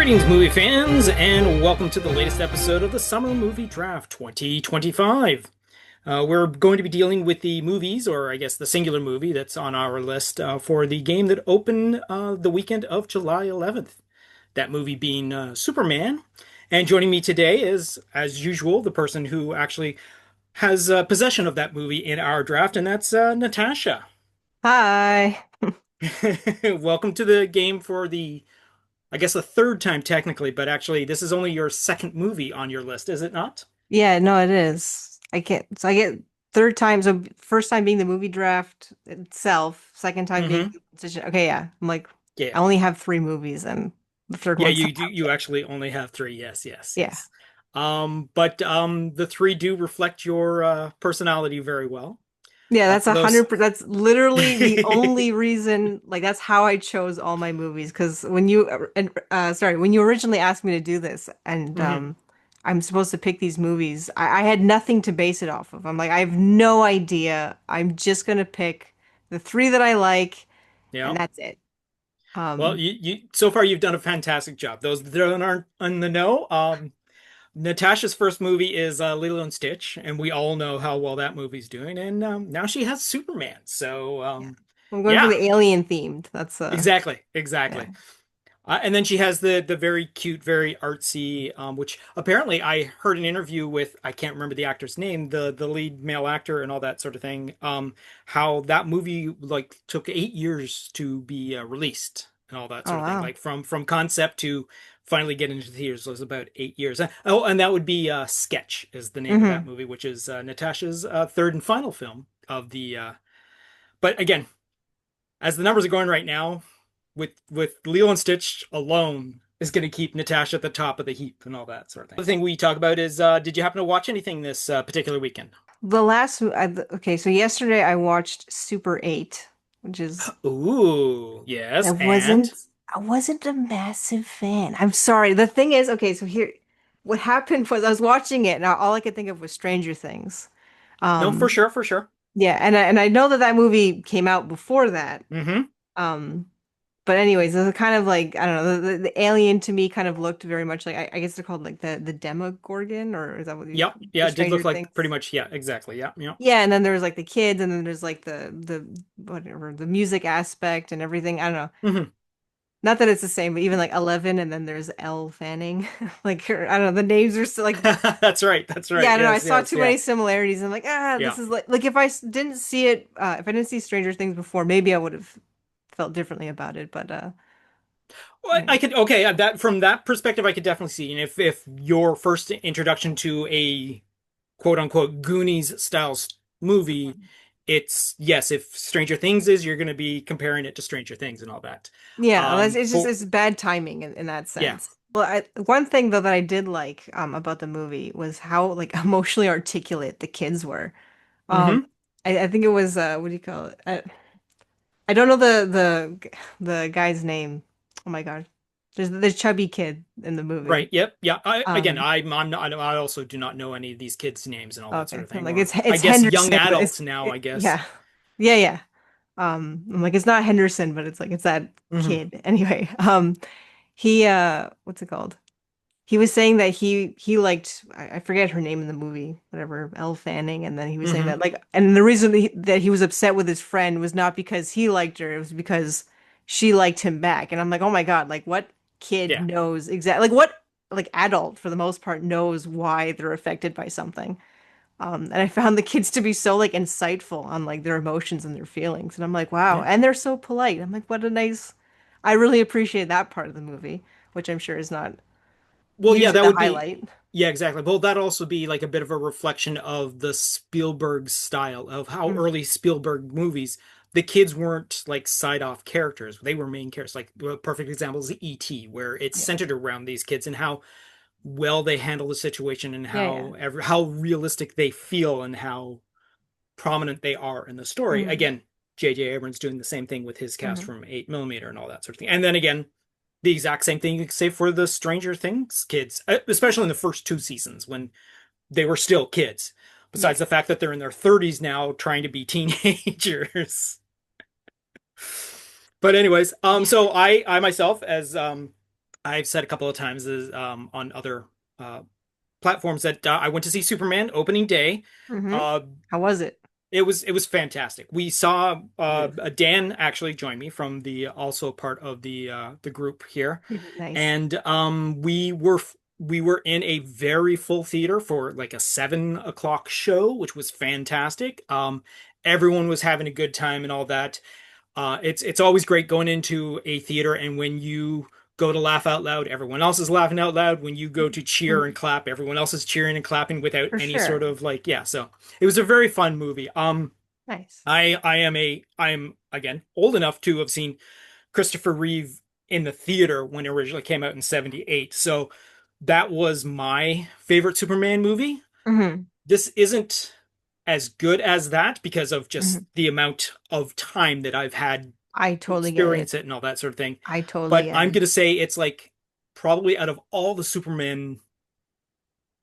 Greetings, movie fans, and welcome to the latest episode of the Summer Movie Draft 2025. We're going to be dealing with the movies, or I guess the singular movie that's on our list for the game that opened the weekend of July 11th. That movie being Superman. And joining me today is, as usual, the person who actually has possession of that movie in our draft, and that's Natasha. Hi. Welcome to the game for I guess the third time technically, but actually this is only your second movie on your list, is it not? Yeah, no, it is. I get third time, so first time being the movie draft itself, second time being Mm-hmm. the position. Okay, yeah. I'm like, Yeah. I only have three movies and the third Yeah, one's you not do out you yet. actually only have three. Yes, yes, Yeah. yes. But the three do reflect your personality very well. Yeah, that's For those 100%. That's literally the only reason, like that's how I chose all my movies. Because when you originally asked me to do this and Mhm. I'm supposed to pick these movies, I had nothing to base it off of. I'm like, I have no idea. I'm just gonna pick the three that I like, and Yeah. that's it. Well, Um, you so far you've done a fantastic job. Those that aren't in the know, Natasha's first movie is Lilo and Stitch, and we all know how well that movie's doing. And now she has Superman. So yeah, I'm going for yeah, the alien themed. That's exactly, yeah. exactly. And then she has the very cute, very artsy, which apparently I heard an interview with, I can't remember the actor's name, the lead male actor and all that sort of thing. How that movie like took 8 years to be released and all that Oh sort of thing. wow. Like from concept to finally get into theaters was about 8 years. Oh, and that would be Sketch is the name of that Hmm. movie, which is Natasha's third and final film of the. But again, as the numbers are going right now, with Lilo and Stitch alone is going to keep Natasha at the top of the heap and all that sort of thing. The thing we talk about is, did you happen to watch anything this particular weekend? Okay, so yesterday I watched Super 8, which is Ooh, yes, I and wasn't I wasn't a massive fan. I'm sorry. The thing is, okay, so here what happened was I was watching it and all I could think of was Stranger Things. no, for Um sure, for sure. yeah, and I know that that movie came out before that. Mm-hmm. Um but anyways, it was kind of like I don't know, the alien to me kind of looked very much like I guess they're called like the Demogorgon, or is that what you Yep, yeah, the it did Stranger look like pretty Things? much, yeah, exactly, yeah, yeah. Yeah, and then there's like the kids, and then there's like the whatever the music aspect and everything. I don't know. Mm-hmm. Not that it's the same, but even like 11, and then there's Elle Fanning. Like I don't know, the names are still like That's right, that's yeah, right. I don't know. I Yes, saw yes, too yeah, many similarities. I'm like yeah. this is like if didn't see it, if I didn't see Stranger Things before, maybe I would have felt differently about it. But Well, yeah, I could okay that from that perspective, I could definitely see. And if your first introduction to a quote unquote Goonies style movie, it's yes, if Stranger Things is, you're going to be comparing it to Stranger Things and all that. yeah, it's just For it's bad timing in that yeah. sense. Well, one thing though that I did like about the movie was how like emotionally articulate the kids were. Um, Hmm. I think it was what do you call it? I don't know the guy's name. Oh my God. There's the chubby kid in the Right. movie. Yep. Yeah. Again, Um, I'm not. I also do not know any of these kids' names and all that sort okay. of I'm thing. like Or I it's guess young Henderson, but adults now. I guess. yeah. Yeah, yeah. I'm like it's not Henderson, but it's like it's that Hmm. kid. Anyway, he what's it called? He was saying that he liked I forget her name in the movie, whatever, Elle Fanning, and then he was saying Hmm. that like and the reason that he was upset with his friend was not because he liked her, it was because she liked him back. And I'm like, oh my God, like what kid Yeah. knows exactly like what like adult for the most part knows why they're affected by something. And I found the kids to be so like insightful on like their emotions and their feelings. And I'm like, wow, Yeah. and they're so polite. I'm like, what a nice I really appreciate that part of the movie, which I'm sure is not Well, yeah, usually that the would be, highlight. yeah, exactly. Well, that'd also be like a bit of a reflection of the Spielberg style of how Mm, early Spielberg movies, the kids weren't like side off characters. They were main characters. Like a perfect example is E.T., where it's yeah. centered around these kids and how well they handle the situation and Yeah, yeah. how realistic they feel and how prominent they are in the story. Hmm. Again, J.J. Abrams doing the same thing with his cast Hmm. from 8 millimeter and all that sort of thing. And then again, the exact same thing you could say for the Stranger Things kids, especially in the first two seasons when they were still kids. Yeah. Besides the fact that they're in their 30s now trying to be teenagers. But anyways, Yeah. so I myself as I've said a couple of times on other uh, platforms that I went to see Superman opening day. Mm-hmm. Uh, How was it? it was fantastic. We saw Beautiful. Dan actually join me from the also part of the group here, Nice. and we were in a very full theater for like a 7 o'clock show, which was fantastic. Everyone was having a good time and all that. It's always great going into a theater, and when you go to laugh out loud, everyone else is laughing out loud. When you go to cheer and Mhm. clap, everyone else is cheering and clapping without For any sort sure. of like, yeah. So it was a very fun movie. Nice. I am again old enough to have seen Christopher Reeve in the theater when it originally came out in '78. So that was my favorite Superman movie. Hmm. This isn't as good as that because of just Hmm. the amount of time that I've had I to totally get it. experience it and all that sort of thing. I totally But get I'm it. gonna say it's like probably out of all the Superman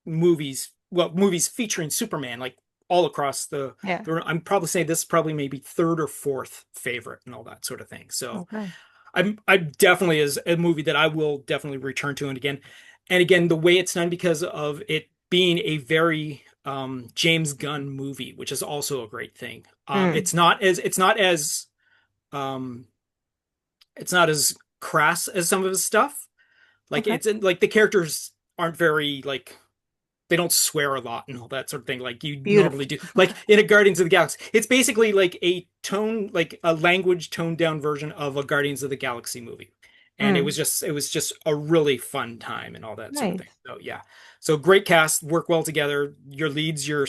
movies, well, movies featuring Superman, like all across Yeah. I'm probably saying this is probably maybe third or fourth favorite and all that sort of thing. So Okay. I definitely is a movie that I will definitely return to and again the way it's done because of it being a very James Gunn movie, which is also a great thing. Mm. Um, it's not as crass as some of his stuff. Like Okay. like the characters aren't very like they don't swear a lot and all that sort of thing like you normally Beautiful. do. Like in a Guardians of the Galaxy, it's basically like like a language toned down version of a Guardians of the Galaxy movie. And Mm. it was just a really fun time and all that sort of thing. Nice. So yeah, so great cast, work well together. Your leads, your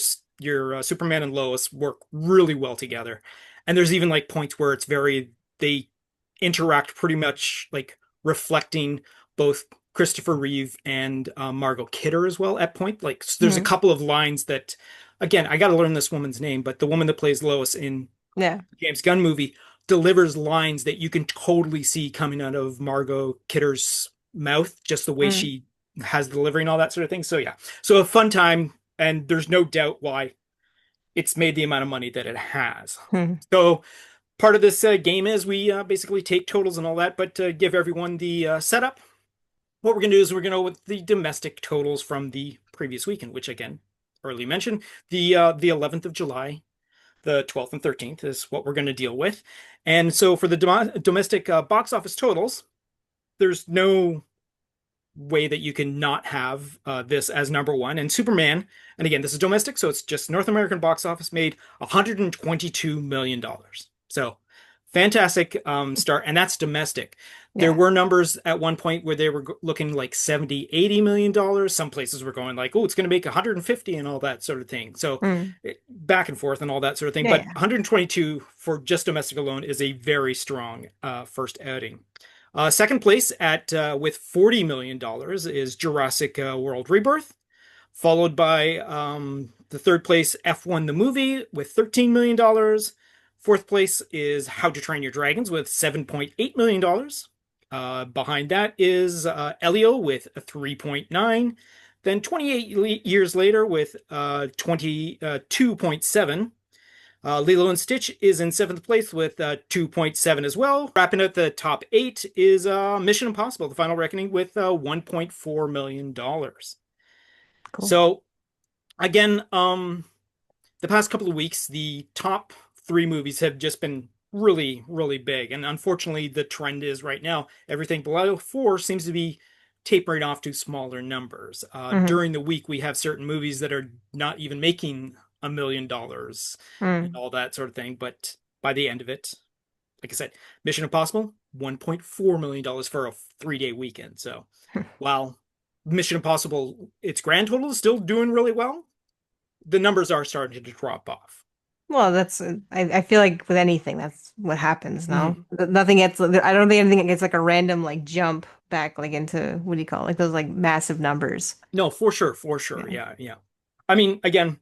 Superman and Lois work really well together. And there's even like points where they interact pretty much like reflecting both Christopher Reeve and Margot Kidder as well at point. Like so there's a Mm. couple of lines that, again, I got to learn this woman's name, but the woman that plays Lois in Yeah. the James Gunn movie delivers lines that you can totally see coming out of Margot Kidder's mouth, just the way Mm. she has the delivery and all that sort of thing. So yeah, so a fun time, and there's no doubt why it's made the amount of money that it has. Mm. So part of this game is we basically take totals and all that, but to give everyone the setup, what we're going to do is we're going to go with the domestic totals from the previous weekend, which again, early mentioned, the 11th of July, the 12th and 13th is what we're going to deal with. And so for the domestic box office totals, there's no way that you can not have this as number one. And Superman, and again, this is domestic, so it's just North American box office, made $122 million. So fantastic start, and that's domestic. There Yeah. were numbers at one point where they were looking like 70, $80 million. Some places were going like, oh, it's going to make 150 and all that sort of thing. So Mm. back and forth and all that sort of thing. Yeah. But Yeah. 122 for just domestic alone is a very strong first outing. Second place at with $40 million is Jurassic World Rebirth, followed by the third place F1 the movie with $13 million. Fourth place is How to Train Your Dragons with $7.8 million. Behind that is Elio with a 3.9. Then 28 years later with 22.7. Lilo and Stitch is in seventh place with 2.7 as well. Wrapping up the top eight is Mission Impossible: The Final Reckoning with $1.4 million. Cool. So again, the past couple of weeks, the top three movies have just been really, really big. And unfortunately, the trend is right now, everything below four seems to be tapering off to smaller numbers. Hmm. During the week, we have certain movies that are not even making $1 million and Mm. all that sort of thing. But by the end of it, like I said, Mission Impossible, $1.4 million for a 3-day weekend. So while Mission Impossible, its grand total is still doing really well, the numbers are starting to drop off. Well, that's I feel like with anything, that's what happens now. Mhm. Nothing gets, I don't think anything gets like a random like jump back like into what do you call it? Like those like massive numbers. No, for sure, for sure. Yeah. Yeah, yeah. I mean, again,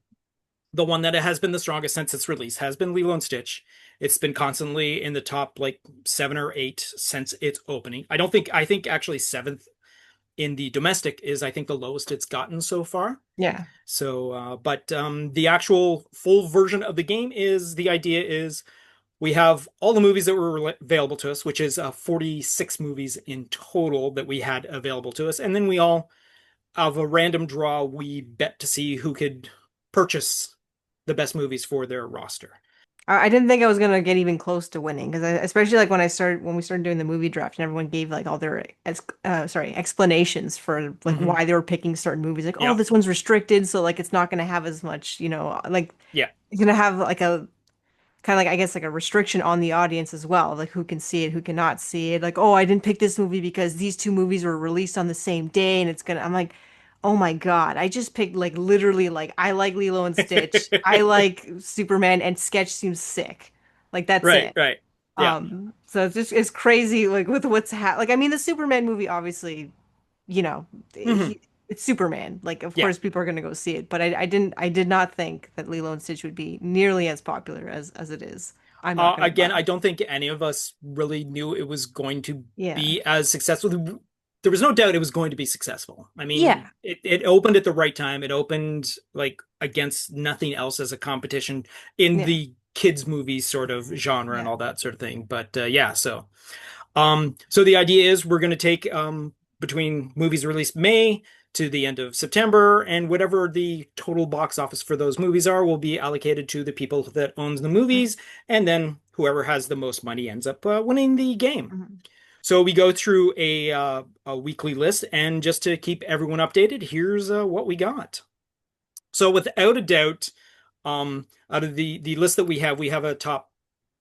the one that has been the strongest since its release has been Lilo and Stitch. It's been constantly in the top like 7 or 8 since its opening. I think actually seventh in the domestic is I think the lowest it's gotten so far. Yeah. So, but the actual full version of the game is the idea is we have all the movies that were available to us, which is 46 movies in total that we had available to us. And then we all, of a random draw, we bet to see who could purchase the best movies for their roster. I didn't think I was gonna get even close to winning because especially like when we started doing the movie draft and everyone gave like all their explanations for like Hmm. why they were picking certain movies. Like, oh, Yeah. this one's restricted, so like it's not gonna have as much, like Yeah. it's gonna have like a kind of like I guess like a restriction on the audience as well, like who can see it, who cannot see it. Like, oh, I didn't pick this movie because these two movies were released on the same day, and it's gonna. I'm like, oh my God, I just picked like literally like I like Lilo and Stitch, I like Superman, and Sketch seems sick. Like that's Right, it. right. Yeah. So it's crazy like with like I mean the Superman movie obviously you know, Hmm. it's Superman. Like, of Yeah. course, people are going to go see it. But I did not think that Lilo and Stitch would be nearly as popular as it is. I'm not going to Again, lie. I don't think any of us really knew it was going to Yeah. be as successful. There was no doubt it was going to be successful. I mean, Yeah. it opened at the right time. It opened like against nothing else as a competition in Yeah. the kids' movies sort of genre and Yeah. all that sort of thing. But yeah, so the idea is we're going to take between movies released May to the end of September, and whatever the total box office for those movies are will be allocated to the people that owns the movies, and then whoever has the most money ends up winning the game. Mhm. So we go through a weekly list, and just to keep everyone updated, here's what we got. So without a doubt, out of the list that we have a top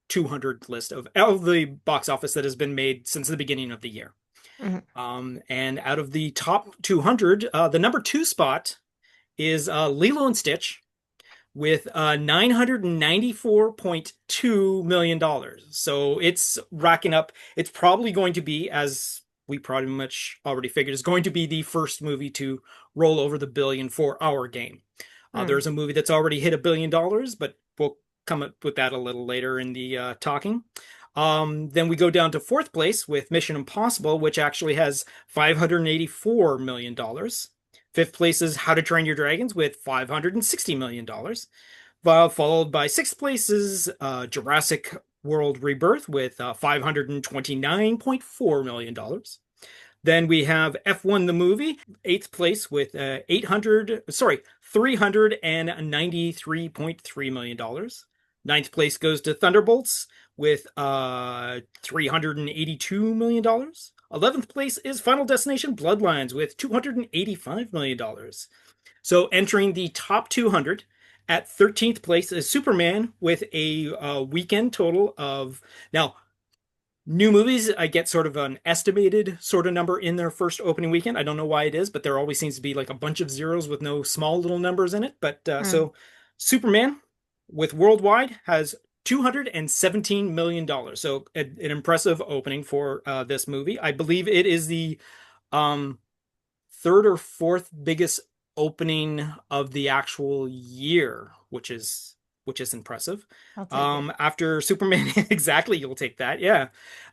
200 list of all the box office that has been made since the beginning of the year. Mhm. And out of the top 200, the number two spot is Lilo and Stitch with $994.2 million. So it's racking up. It's probably going to be, as we pretty much already figured, is going to be the first movie to roll over the billion for our game. Mhm. There's a movie that's already hit $1 billion, but we'll come up with that a little later in the talking. Then we go down to fourth place with Mission Impossible, which actually has $584 million. Fifth place is How to Train Your Dragons with $560 million. Followed by sixth place is Jurassic World Rebirth with $529.4 million. Then we have F1 the movie, eighth place with 393.3 million dollars. Ninth place goes to Thunderbolts with $382 million dollars. 11th place is Final Destination Bloodlines with $285 million dollars. So entering the top 200 at 13th place is Superman with a weekend total of now new movies, I get sort of an estimated sort of number in their first opening weekend. I don't know why it is, but there always seems to be like a bunch of zeros with no small little numbers in it. But Mhm. so Superman with worldwide has $217 million. So an impressive opening for this movie. I believe it is the um, third or fourth biggest opening of the actual year, which is impressive. I'll take it. After Superman, exactly, you'll take that, yeah.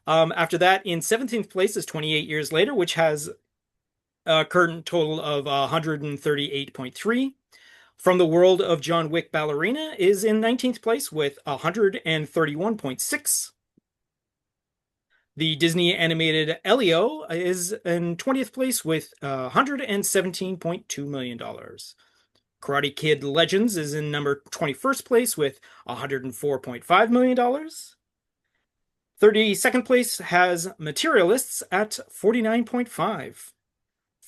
After that, in 17th place is 28 Years Later, which has a current total of 138.3. From the World of John Wick Ballerina is in 19th place with 131.6. The Disney animated Elio is in 20th place with $117.2 million. Karate Kid Legends is in number 21st place with $104.5 million. 32nd place has Materialists at 49.5.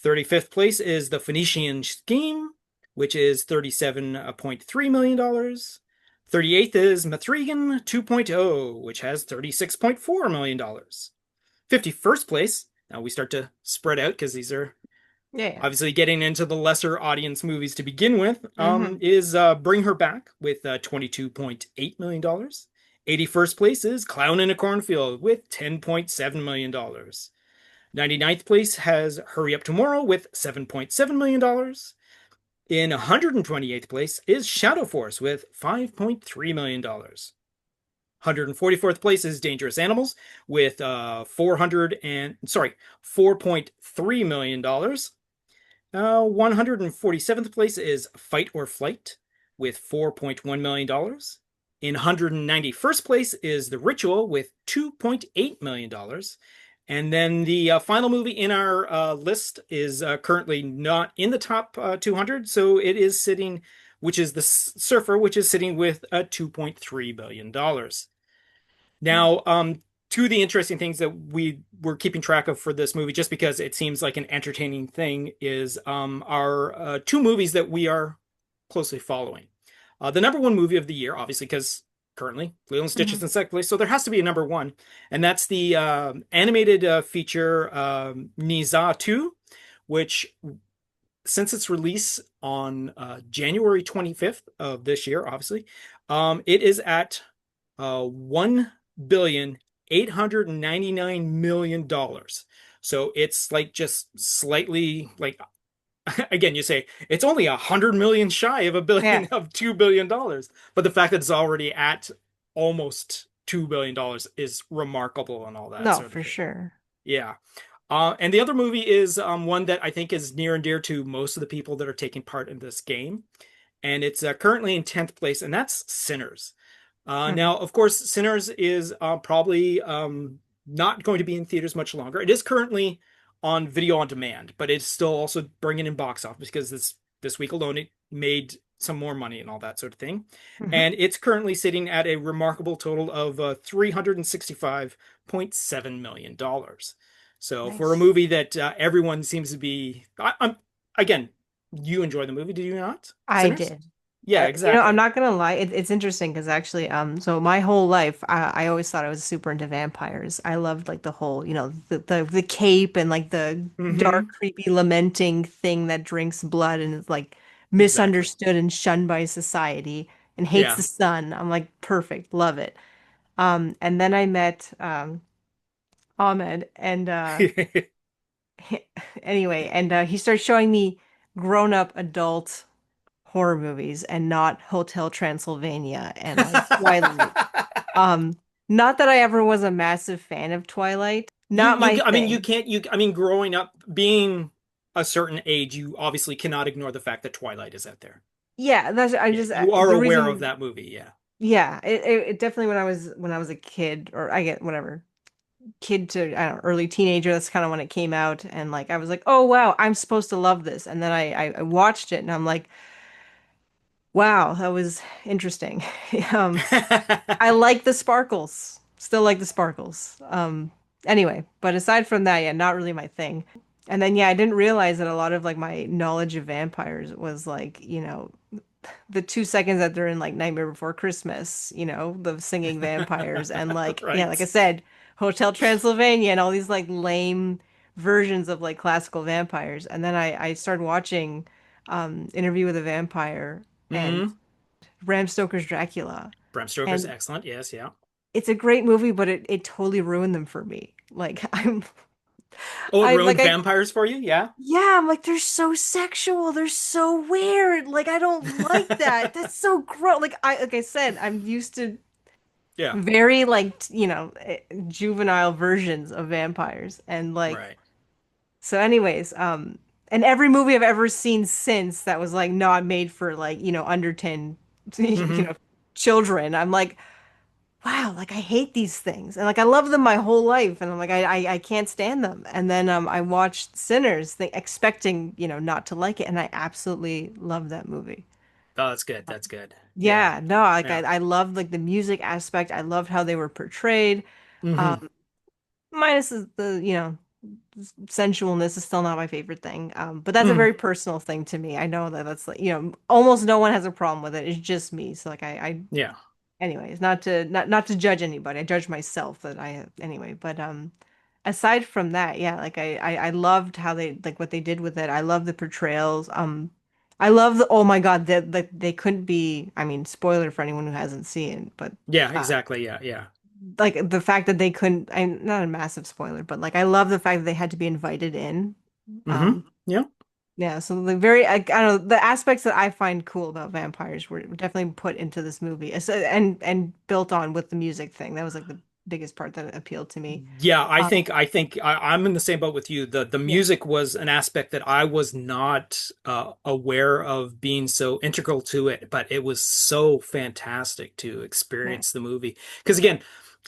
35th place is The Phoenician Scheme, which is $37.3 million. 38th is Mathregan 2.0, which has $36.4 million. 51st place, now we start to spread out because these are Yeah. Yeah. obviously getting into the lesser audience movies to begin with, Hmm. is Bring Her Back with $22.8 million. 81st place is Clown in a Cornfield with $10.7 million. 99th place has Hurry Up Tomorrow with $7.7 million. In 128th place is Shadow Force with $5.3 million. 144th place is Dangerous Animals with 4.3 million dollars. 147th place is Fight or Flight with $4.1 million. In 191st place is The Ritual with $2.8 million. And then the final movie in our list is currently not in the top 200. So it is sitting, which is The Surfer, which is sitting with $2.3 billion. Now, two of the interesting things that we were keeping track of for this movie, just because it seems like an entertaining thing, is our two movies that we are closely following. The number one movie of the year, obviously, because currently Lilo and Stitch is Hmm. in second place, so there has to be a number one, and that's the animated feature Niza 2, which since its release on January 25th of this year, obviously, it is at $1,899,000,000. So it's like just slightly like again, you say it's only 100 million shy of a billion Yeah. of $2 billion, but the fact that it's already at almost $2 billion is remarkable and all that No, sort of for thing. sure. Yeah. And the other movie is one that I think is near and dear to most of the people that are taking part in this game, and it's currently in 10th place, and that's Sinners. Hmm. Now, of course, Sinners is probably not going to be in theaters much longer. It is currently on video on demand, but it's still also bringing in box office because this week alone it made some more money and all that sort of thing. Hmm. And it's currently sitting at a remarkable total of $365.7 million. So for a Nice. movie that everyone seems to be, again, you enjoy the movie, do you not? I Sinners? did. Yeah, I'm exactly. not gonna lie. It's interesting because actually, so my whole life, I always thought I was super into vampires. I loved like the whole, the cape and like the dark, Hmm. creepy, lamenting thing that drinks blood and is like Exactly. misunderstood and shunned by society and hates Yeah. the sun. I'm like, perfect, love it. And then I met Ahmed, and anyway, and he started showing me grown-up adult horror movies and not Hotel Transylvania and like Twilight. Um, Not that I ever was a massive fan of Twilight. Not my I mean, you thing. can't, I mean, growing up, being a certain age, you obviously cannot ignore the fact that Twilight is out there. Yeah, that's I Yeah. just You are the aware of reason. that movie. Yeah. Yeah, it definitely when I was a kid, or I get whatever, kid to I don't know, early teenager. That's kind of when it came out, and like I was like, oh wow, I'm supposed to love this, and then I watched it, and I'm like, wow, that was interesting. Um, I like the sparkles. Still like the sparkles. Anyway, but aside from that, yeah, not really my thing. And then yeah, I didn't realize that a lot of like my knowledge of vampires was like, the 2 seconds that they're in like Nightmare Before Christmas, the singing vampires and like, yeah, like I Right. said, Hotel Transylvania and all these like lame versions of like classical vampires. And then I started watching Interview with a Vampire and Hmm. Bram Stoker's Dracula. Bram Stoker's And excellent. Yes. Yeah. it's a great movie, but it totally ruined them for me. Like Oh, it I'm ruined like vampires for you? Yeah. yeah, I'm like they're so sexual, they're so weird. Like I don't like that. That's so gross. Like I said, I'm used to Yeah. very like juvenile versions of vampires, and like Right. so. Anyways, and every movie I've ever seen since that was like not made for like under 10, Hmm. children. I'm like, wow, like I hate these things. And like I love them my whole life. And I'm like, I can't stand them. And then I watched Sinners, expecting, not to like it. And I absolutely love that movie. Oh, that's good. That's good. Yeah. Yeah, no, like Yeah. I loved like the music aspect. I loved how they were portrayed. Hmm. Minus the, sensualness is still not my favorite thing. But that's a Hmm. very personal thing to me. I know that that's like, almost no one has a problem with it. It's just me. So like Yeah. anyways, not to judge anybody. I judge myself that I anyway. But aside from that, yeah, like I loved how they like what they did with it. I love the portrayals. I love the oh my God that they couldn't be. I mean, spoiler for anyone who hasn't seen it, but Yeah. uh, Exactly. Yeah. Yeah. like the fact that they couldn't. I'm not a massive spoiler, but like I love the fact that they had to be invited in. Hmm. Um, Yeah. yeah, so the very I don't know the aspects that I find cool about vampires were definitely put into this movie, and built on with the music thing. That was like the biggest part that appealed to me. Yeah, I Um, think I think I'm in the same boat with you. The yeah, music was an aspect that I was not aware of being so integral to it, but it was so fantastic to yeah. experience the movie. Because again,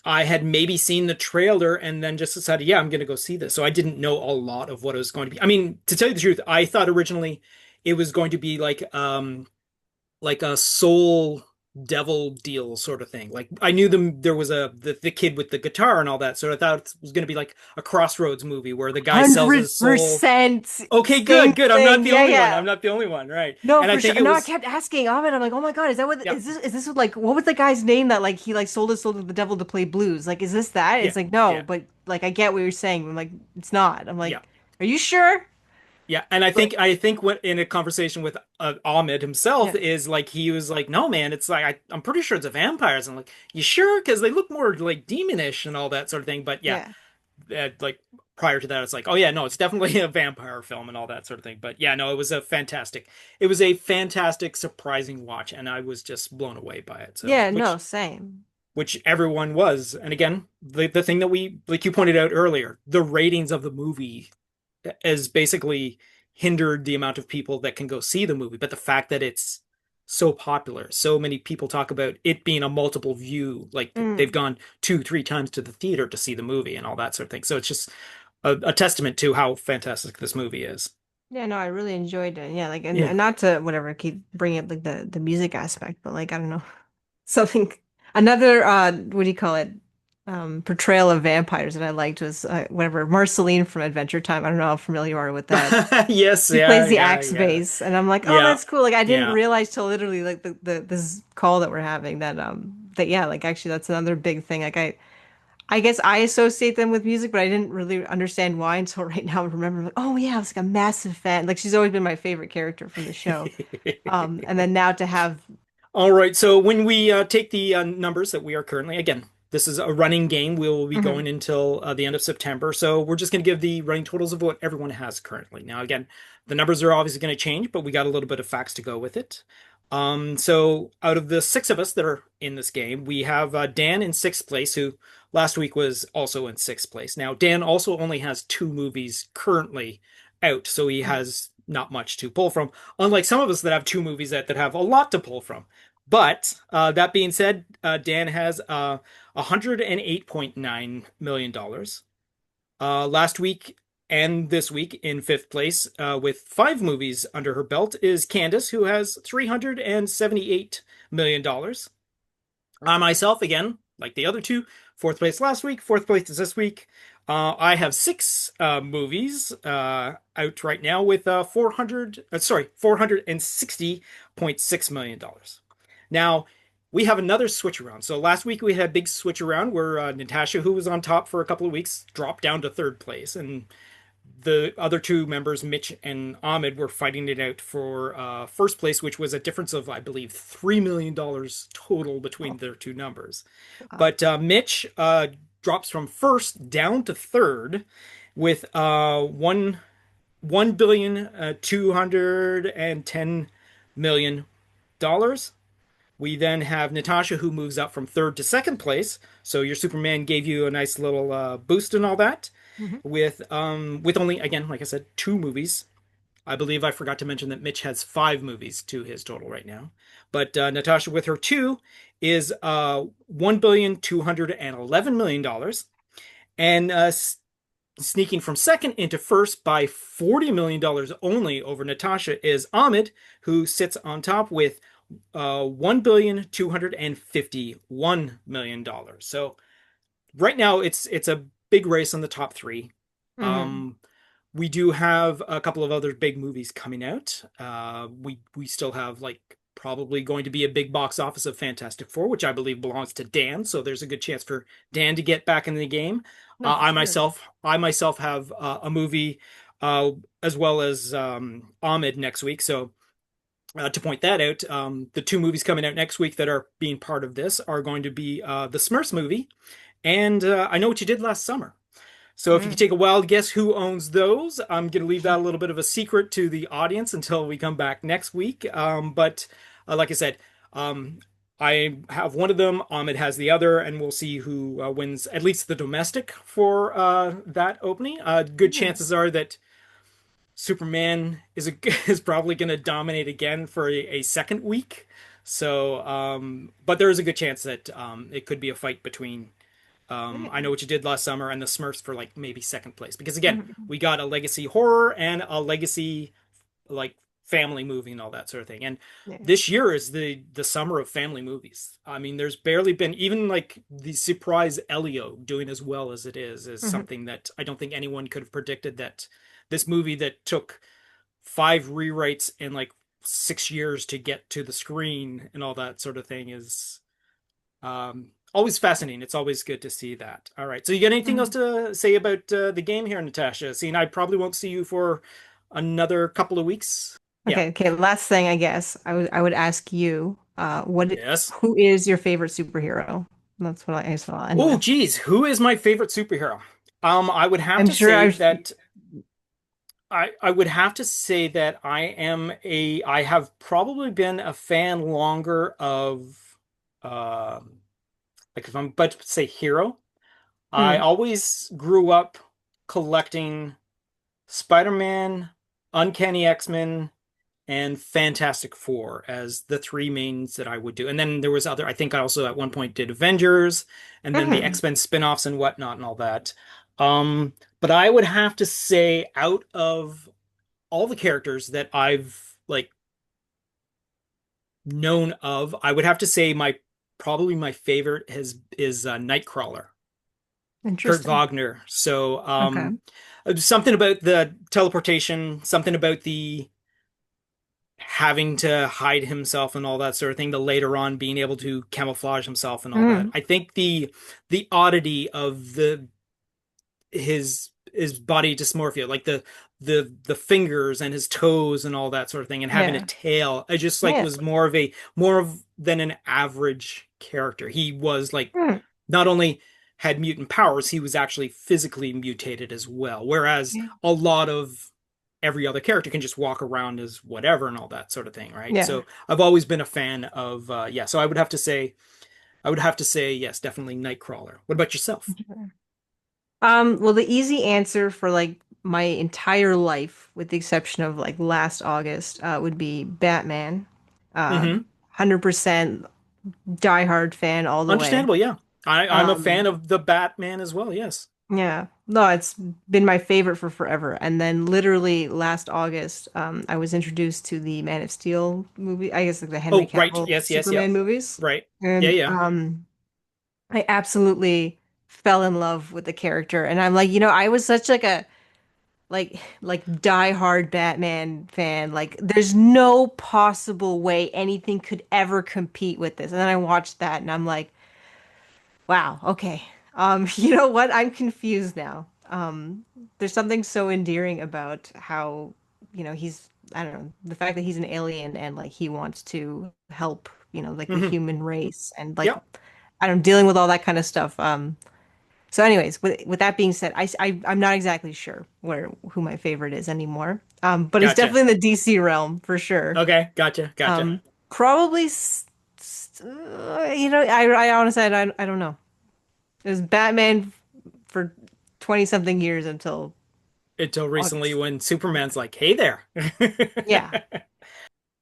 I had maybe seen the trailer and then just decided, yeah, I'm going to go see this. So I didn't know a lot of what it was going to be. I mean, to tell you the truth, I thought originally it was going to be like a soul devil deal sort of thing. Like I knew them there was the kid with the guitar and all that, so I thought it was going to be like a Crossroads movie where the guy sells his soul. 100% Okay, same good, good. I'm not thing. the Yeah, only one. I'm yeah. not the only one, right? No, And I for sure. think it No, I was kept asking Ahmed. I'm like, oh my God, is that what yeah, is this like what was the guy's name that like he like sold his soul to the devil to play blues? Like, is this that? yeah, It's like, no, yeah, but like I get what you're saying. I'm like, it's not. I'm yeah. like, are you sure? Yeah, and I But think I think what in a conversation with Ahmed himself yeah, is like he was like, "No, man, it's like I'm pretty sure it's a vampires." I'm like, "You sure?" Because they look more like demonish and all that sort of thing. But yeah, yeah. like prior to that, it's like, oh yeah, no, it's definitely a vampire film and all that sort of thing. But yeah, no, it was a fantastic, surprising watch, and I was just blown away by it. So, Yeah, no, same. which everyone was, and again, the thing that we like you pointed out earlier, the ratings of the movie has basically hindered the amount of people that can go see the movie. But the fact that it's so popular, so many people talk about it being a multiple view, like they've Mm. gone two, three times to the theater to see the movie and all that sort of thing. So it's just a testament to how fantastic this movie is. Yeah, no, I really enjoyed it. Yeah, like Yeah. and not to whatever keep bringing up like the music aspect, but like I don't know. Something another what do you call it? Portrayal of vampires that I liked was whatever Marceline from Adventure Time. I don't know how familiar you are with that. Yes, She plays yeah, the yeah, axe yeah. bass, and I'm like, oh, Yeah. that's cool. Like I didn't Yeah. realize till literally like the this call that we're having that yeah, like actually that's another big thing. Like I guess I associate them with music, but I didn't really understand why until right now. I remember like, oh yeah, I was like a massive fan. Like she's always been my favorite character from the show. And then now to have All right, so when we take the numbers that we are currently, again, this is a running game. We will be Mhm. going until the end of September. So we're just going to give the running totals of what everyone has currently. Now, again, the numbers are obviously going to change, but we got a little bit of facts to go with it. So out of the six of us that are in this game, we have Dan in sixth place, who last week was also in sixth place. Now, Dan also only has two movies currently out, so he Mhm. has not much to pull from, unlike some of us that have two movies that have a lot to pull from. But that being said, Dan has $108.9 million. Last week and this week in fifth place with five movies under her belt is Candace, who has $378 million. Myself, again, like the other two, fourth place last week, fourth place is this week. I have six movies out right now with 460.6 million dollars. Now we have another switch around. So last week we had a big switch around where Natasha, who was on top for a couple of weeks, dropped down to third place, and the other two members, Mitch and Ahmed, were fighting it out for first place, which was a difference of, I believe, $3 million total between Oh, their two numbers. wow. But Mitch drops from first down to third with one billion 210 million dollars. We then have Natasha, who moves up from third to second place. So your Superman gave you a nice little boost and all that. Mhm. With only, again, like I said, two movies. I believe I forgot to mention that Mitch has five movies to his total right now. But Natasha, with her two, is $1,211 million. And sneaking from second into first by $40 million only over Natasha is Ahmed, who sits on top with $1,251 million. So right now it's a big race on the top three. Mhm. Um, we do have a couple of other big movies coming out. We still have like probably going to be a big box office of Fantastic Four, which I believe belongs to Dan. So there's a good chance for Dan to get back in the game. No, for sure. I myself have a movie uh, as well as Ahmed next week. So to point that out, the two movies coming out next week that are being part of this are going to be the Smurfs movie and I Know What You Did Last Summer. So if you could Mm. take a wild guess who owns those, I'm going to leave that a little bit of a secret to the audience until we come back next week. But like I said, um, I have one of them. Ahmed has the other, and we'll see who wins at least the domestic for that opening. Good Hmm. chances are that Superman is probably going to dominate again for a second week. So, but there is a good chance that it could be a fight between I Know What You Did Last Summer and the Smurfs for like maybe second place. Because again, Mhm. we got a legacy horror and a legacy like family movie and all that sort of thing. And Yeah. this year is the summer of family movies. I mean, there's barely been even like the surprise Elio doing as well as it is Mhm. something that I don't think anyone could have predicted that this movie that took five rewrites and like 6 years to get to the screen and all that sort of thing is always fascinating. It's always good to see that. All right. So you got anything else Mhm. to say about the game here, Natasha? Seeing I probably won't see you for another couple of weeks. Yeah. Okay, okay. Last thing, I guess I would ask you, Yes. who is your favorite superhero? That's what I guess I'll end Oh, with. geez. Who is my favorite superhero? I would have I'm to sure say I've. that I would have to say that I have probably been a fan longer of like if I'm about to say hero, I Mm, always grew up collecting Spider-Man, Uncanny X-Men, and Fantastic Four as the three mains that I would do. And then there was other, I think I also at one point did Avengers and then the mhm. X-Men spin-offs and whatnot and all that. But I would have to say out of all the characters that I've like known of, I would have to say my probably my favorite is Nightcrawler. Kurt Interesting. Wagner. So, Okay. something about the teleportation, something about the having to hide himself and all that sort of thing, the later on being able to camouflage himself and all that. Mm, I think the oddity of the his body dysmorphia, like the fingers and his toes and all that sort of thing, and having a yeah. tail, I just like Yeah. was more of than an average character. He was like Mm, not only had mutant powers, he was actually physically mutated as well. Whereas yeah. a lot of every other character can just walk around as whatever and all that sort of thing, right? Yeah. So I've always been a fan of yeah. So I would have to say yes, definitely Nightcrawler. What about yourself? Well, the easy answer for like my entire life, with the exception of like last August, would be Batman. Hmm. 100% diehard fan all the way. Understandable, yeah. I'm a fan Um, of the Batman as well, yes. yeah, no, it's been my favorite for forever. And then literally last August, I was introduced to the Man of Steel movie, I guess like the Henry Oh, right. Cavill Yes, yes, Superman yep. movies. Right. Yeah, And yeah. I absolutely fell in love with the character. And I'm like, I was such like a like diehard Batman fan. Like there's no possible way anything could ever compete with this. And then I watched that and I'm like, wow, okay. You know what? I'm confused now. There's something so endearing about how, he's, I don't know, the fact that he's an alien and like he wants to help, like the Hmm. human race and like, Yep. I don't know, dealing with all that kind of stuff. So anyways, with that being said, I'm not exactly sure who my favorite is anymore. But it's Gotcha. definitely in the DC realm for sure. Okay, gotcha, gotcha. Probably, I honestly, I don't know. It was Batman for 20 something years until Until recently August. when Superman's like, hey there. Yeah.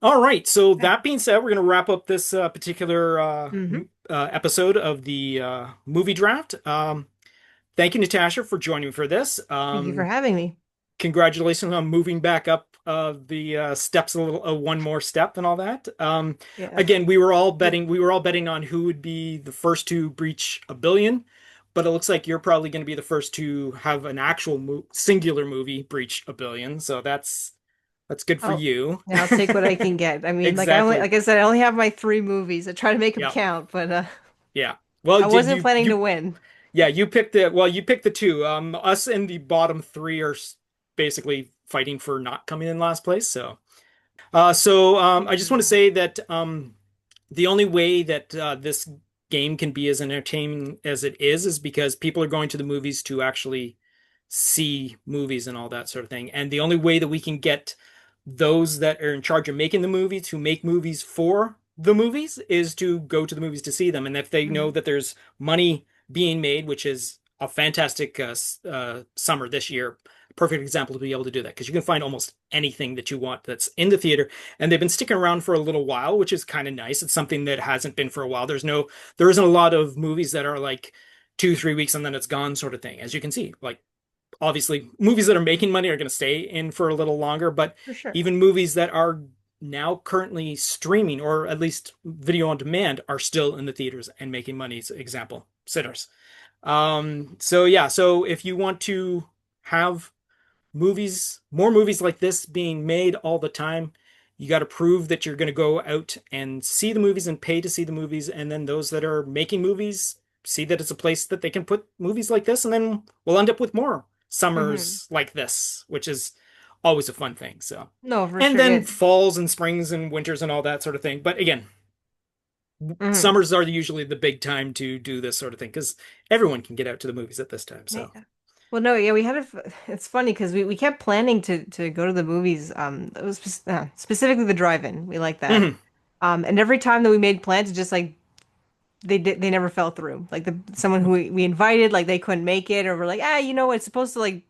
All right. So that being said, we're going to wrap up this particular Hmm. episode of the movie draft. Thank you, Natasha, for joining me for this. Thank you for having me. Congratulations on moving back up the steps a little, one more step and all that. Yeah. Again, we were all betting on who would be the first to breach 1 billion, but it looks like you're probably going to be the first to have an actual singular movie breach 1 billion. So that's good for I'll you. yeah, I'll take what I can get. I mean, Exactly. like I said, I only have my three movies. I try to make them Yeah. count, but Yeah. Well, I did wasn't planning to you win. yeah, you picked the two. Us and the bottom three are basically fighting for not coming in last place. So, I just want to say that the only way that this game can be as entertaining as it is because people are going to the movies to actually see movies and all that sort of thing. And the only way that we can get those that are in charge of making the movie to make movies for the movies is to go to the movies to see them. And if they know Mhm. that there's money being made, which is a fantastic summer this year, perfect example to be able to do that because you can find almost anything that you want that's in the theater. And they've been sticking around for a little while, which is kind of nice. It's something that hasn't been for a while. There isn't a lot of movies that are like 2, 3 weeks and then it's gone sort of thing. As you can see, like obviously movies that are making money are going to stay in for a little longer, but For sure. even movies that are now currently streaming or at least video on demand are still in the theaters and making money. So example, Sinners. So yeah, so if you want to have more movies like this being made all the time, you got to prove that you're going to go out and see the movies and pay to see the movies. And then those that are making movies see that it's a place that they can put movies like this. And then we'll end up with more Hmm. summers like this, which is always a fun thing. So, No, for and sure. Yeah. then falls and springs and winters and all that sort of thing. But again, Hmm. summers are usually the big time to do this sort of thing because everyone can get out to the movies at this time. Yeah. So, Well, no, yeah, we had it's funny because we kept planning to go to the movies. It was specifically the drive-in. We like that. mhm. And every time that we made plans, it just like they never fell through. Like someone who we invited, like they couldn't make it, or we're like, it's supposed to like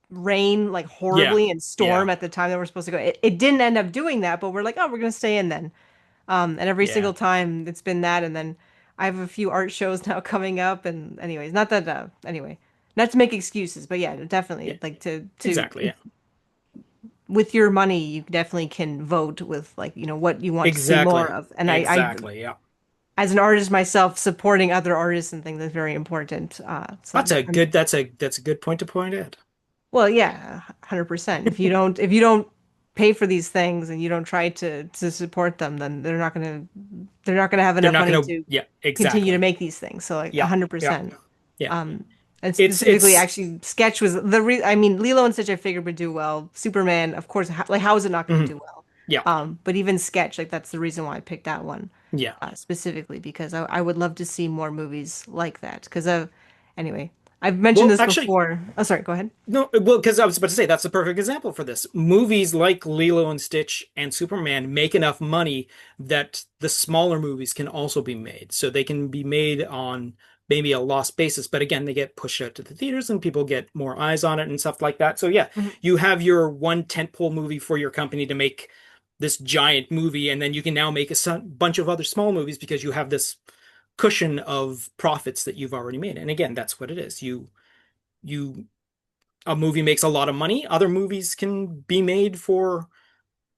rain like Yeah, horribly and yeah, storm at the time that we're supposed to go. It didn't end up doing that, but we're like, oh, we're gonna stay in then. And every yeah. single time it's been that, and then I have a few art shows now coming up, and anyways, not that anyway, not to make excuses, but yeah, Yeah, definitely like to exactly. Yeah, with your money, you definitely can vote with like what you want to see more exactly. of. And I Exactly. Yeah. as an artist myself, supporting other artists and things is very important. So That's a good point to point out. well, yeah, 100%. If you don't pay for these things and you don't try to support them, then they're not gonna have They're enough not money gonna, to yeah, continue to exactly. make these things. So like Yeah, yeah, 100%. yeah. Um, and specifically, It's actually, Sketch was I mean, Lilo and Stitch I figured would do well. Superman, of course, like how is it not going to mhm. do well? Yeah, But even Sketch, like that's the reason why I picked that one yeah. specifically because I would love to see more movies like that. Because anyway, I've mentioned Well, this actually, before. Oh, sorry, go ahead. no, well, because I was about to say that's the perfect example for this. Movies like Lilo and Stitch and Superman make enough money that the smaller movies can also be made. So they can be made on maybe a lost basis, but again, they get pushed out to the theaters and people get more eyes on it and stuff like that. So yeah, Mhm. you have your one tentpole movie for your company to make this giant movie, and then you can now make bunch of other small movies because you have this cushion of profits that you've already made. And again, that's what it is. You a movie makes a lot of money, other movies can be made for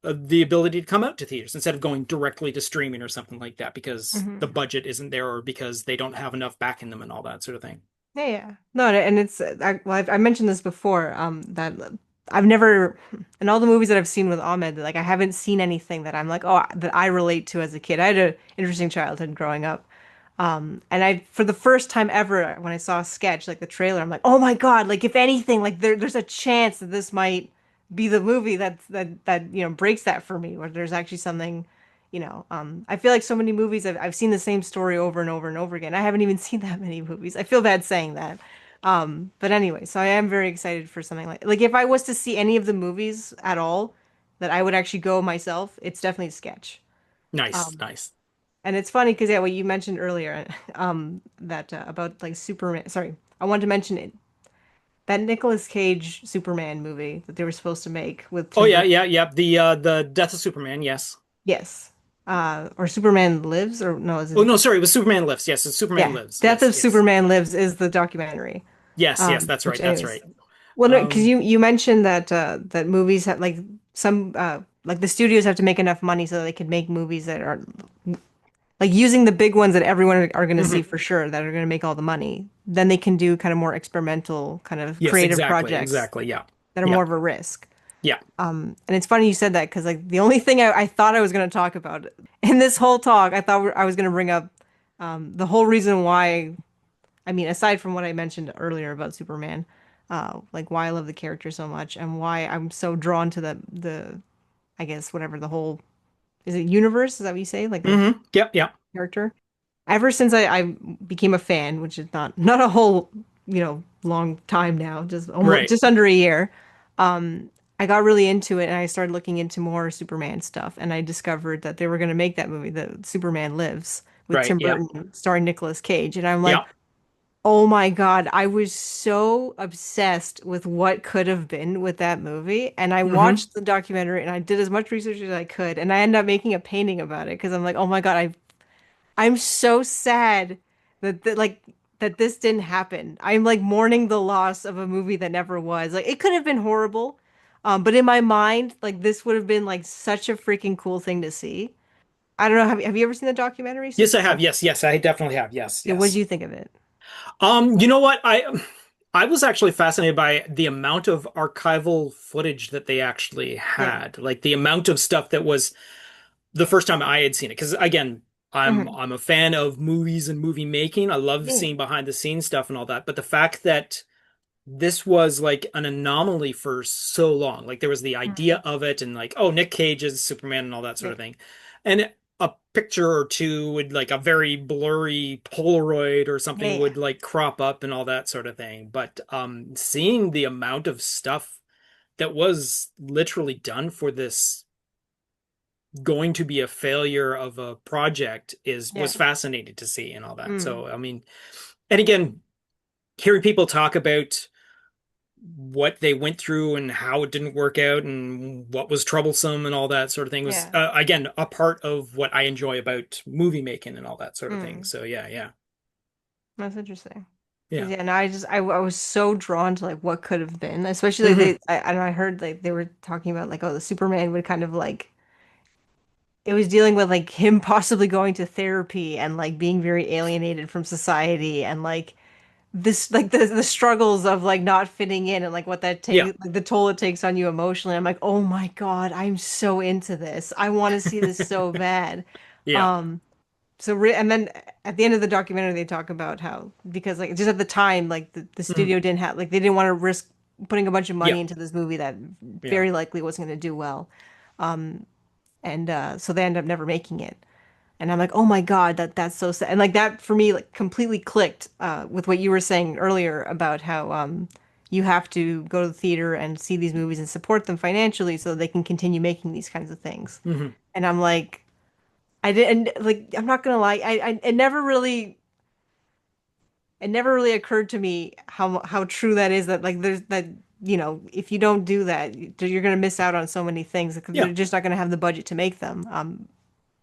the ability to come out to theaters instead of going directly to streaming or something like that because the Mhm. budget isn't there or because they don't have enough backing them and all that sort of thing. Yeah, yeah. No, and it's I mentioned this before. That I've never in all the movies that I've seen with Ahmed, like I haven't seen anything that I'm like, oh, that I relate to as a kid. I had an interesting childhood growing up. And I, for the first time ever, when I saw a sketch, like the trailer, I'm like, oh my God, like if anything, like there's a chance that this might be the movie that breaks that for me, where there's actually something, I feel like so many movies I've seen the same story over and over and over again. I haven't even seen that many movies. I feel bad saying that. But anyway, so I am very excited for something like if I was to see any of the movies at all that I would actually go myself, it's definitely a sketch. Nice, Um, nice. and it's funny because yeah, what you mentioned earlier, that about like Superman. Sorry, I wanted to mention it. That Nicolas Cage Superman movie that they were supposed to make with Oh Tim yeah, Burton. yeah, yeah. The Death of Superman, yes. Yes. Or Superman Lives, or no, is Oh it? no, sorry, it was Superman Lives. Yes, it's Superman Yeah, Lives. Death Yes, of yes. Superman Lives is the documentary. Yes, yes, that's Which right. That's anyways, right. well, no, because Um, you mentioned that movies have like some like the studios have to make enough money so that they can make movies that are like using the big ones that everyone are going to see mhm. for sure that are going to make all the money. Then they can do kind of more experimental, kind of Yes, creative exactly, projects exactly. Yeah. that are Yeah. more of a risk. Yeah. And it's funny you said that because like the only thing I thought I was going to talk about in this whole talk, I thought I was going to bring up the whole reason why. I mean, aside from what I mentioned earlier about Superman, like why I love the character so much and why I'm so drawn to the I guess whatever the whole is it universe? Is that what you say? Like the Yep, yep. character. Ever since I became a fan, which is not a whole long time now, just almost Right. just under a year. I got really into it and I started looking into more Superman stuff and I discovered that they were going to make that movie, the Superman Lives, with Right. Tim Yep. Burton starring Nicolas Cage. And I'm like, Yep. oh my God, I was so obsessed with what could have been with that movie. And I Hmm. watched the documentary and I did as much research as I could. And I ended up making a painting about it because I'm like, oh my God, I'm so sad that this didn't happen. I'm like mourning the loss of a movie that never was. Like it could have been horrible, but in my mind, like this would have been like such a freaking cool thing to see. I don't know. Have you ever seen the documentary Yes, I have. Superman? Yes, yes, I definitely have. Yes, Yeah, what did yes. you think of it? You know what? I was actually fascinated by the amount of archival footage that they actually Yeah. had. Like the amount of stuff that was the first time I had seen it. Because again, Hmm. I'm a fan of movies and movie making. I love Yeah. seeing behind the scenes stuff and all that. But the fact that this was like an anomaly for so long. Like there was the idea Mhm. of it and like, oh, Nick Cage is Superman and all that sort Yeah. of thing. And a picture or two would like a very blurry Polaroid or Yeah. something Yeah. would like crop up and all that sort of thing. But seeing the amount of stuff that was literally done for this going to be a failure of a project is Yeah. was fascinating to see and all that. Mm. So I mean, and again, hearing people talk about what they went through and how it didn't work out and what was troublesome and all that sort of thing was Yeah. again a part of what I enjoy about movie making and all that sort of thing. Mm. So yeah, yeah, That's interesting. 'Cause, yeah. yeah, no, I was so drawn to like what could have been, especially like Hmm. I heard like they were talking about like oh the Superman would kind of like it was dealing with like him possibly going to therapy and like being very alienated from society and like this like the struggles of like not fitting in and like what that Yeah, takes like the toll it takes on you emotionally. I'm like, oh my God, I'm so into this. I want to see this so bad. yeah. Um, and then at the end of the documentary, they talk about how because like just at the time, like the Hmm. studio didn't have like they didn't want to risk putting a bunch of Yeah, money into this movie that yeah. very likely wasn't going to do well, and so they ended up never making it. And I'm like, oh my God, that's so sad. And like that for me, like completely clicked with what you were saying earlier about how you have to go to the theater and see these movies and support them financially so they can continue making these kinds of things. Hmm. And I'm like, I didn't like. I'm not gonna lie. It never really occurred to me how true that is. That like there's that if you don't do that, you're gonna miss out on so many things because Yeah, they're just not gonna have the budget to make them.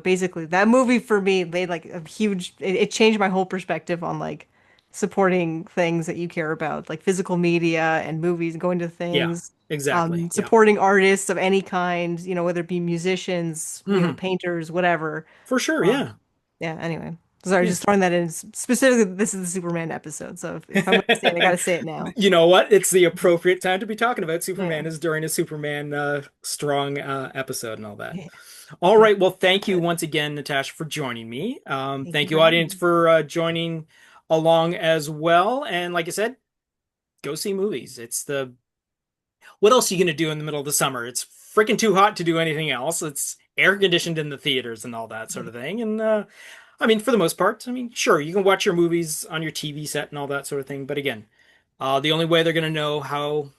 Basically, that movie for me made like a huge. It changed my whole perspective on like supporting things that you care about, like physical media and movies, going to yeah. things, Exactly. Yeah. supporting artists of any kind. Whether it be musicians, Hmm. painters, whatever. For sure. Um, Yeah. yeah, anyway. Sorry, Yeah. just throwing that in. Specifically, this is the Superman episode, so if I'm gonna say it, I gotta say it now. You know what? It's the appropriate time to be talking about Yeah. Superman is during a Superman strong episode and all that. Yeah. All Yeah. right. Well, thank you Good. once again, Natasha, for joining me. Thank you Thank for you, having audience, me. for joining along as well. And like I said, go see movies. It's the what else are you gonna do in the middle of the summer? It's freaking too hot to do anything else. It's air conditioned in the theaters and all that sort of thing. And I mean, for the most part, I mean, sure, you can watch your movies on your TV set and all that sort of thing. But again, the only way they're gonna know how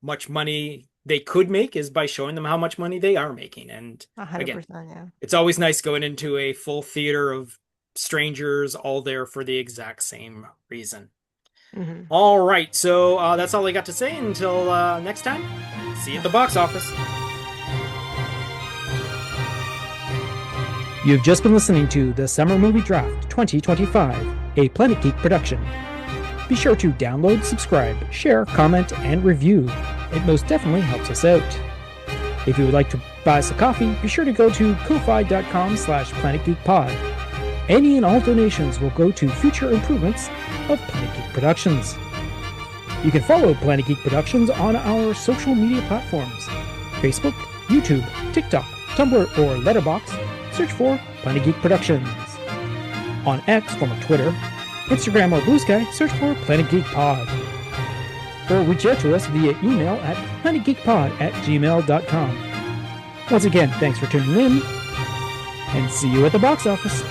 much money they could make is by showing them how much money they are making. And again, 100%, yeah. it's always nice going into a full theater of strangers all there for the exact same reason. Hmm. All right, so that's all I got to say. Until next time, see you at the box office. You've just been listening to the Summer Movie Draft 2025, a Planet Geek production. Be sure to download, subscribe, share, comment, and review. It most definitely helps us out. If you would like to buy us a coffee, be sure to go to ko-fi.com/planetgeekpod. Any and all donations will go to future improvements of Planet Geek Productions. You can follow Planet Geek Productions on our social media platforms: Facebook, YouTube, TikTok, Tumblr, or Letterboxd. Search for Planet Geek Productions. On X, former Twitter, Instagram, or Blue Sky, search for Planet Geek Pod. Or reach out to us via email at planetgeekpod@gmail.com. Once again, thanks for tuning in, and see you at the box office.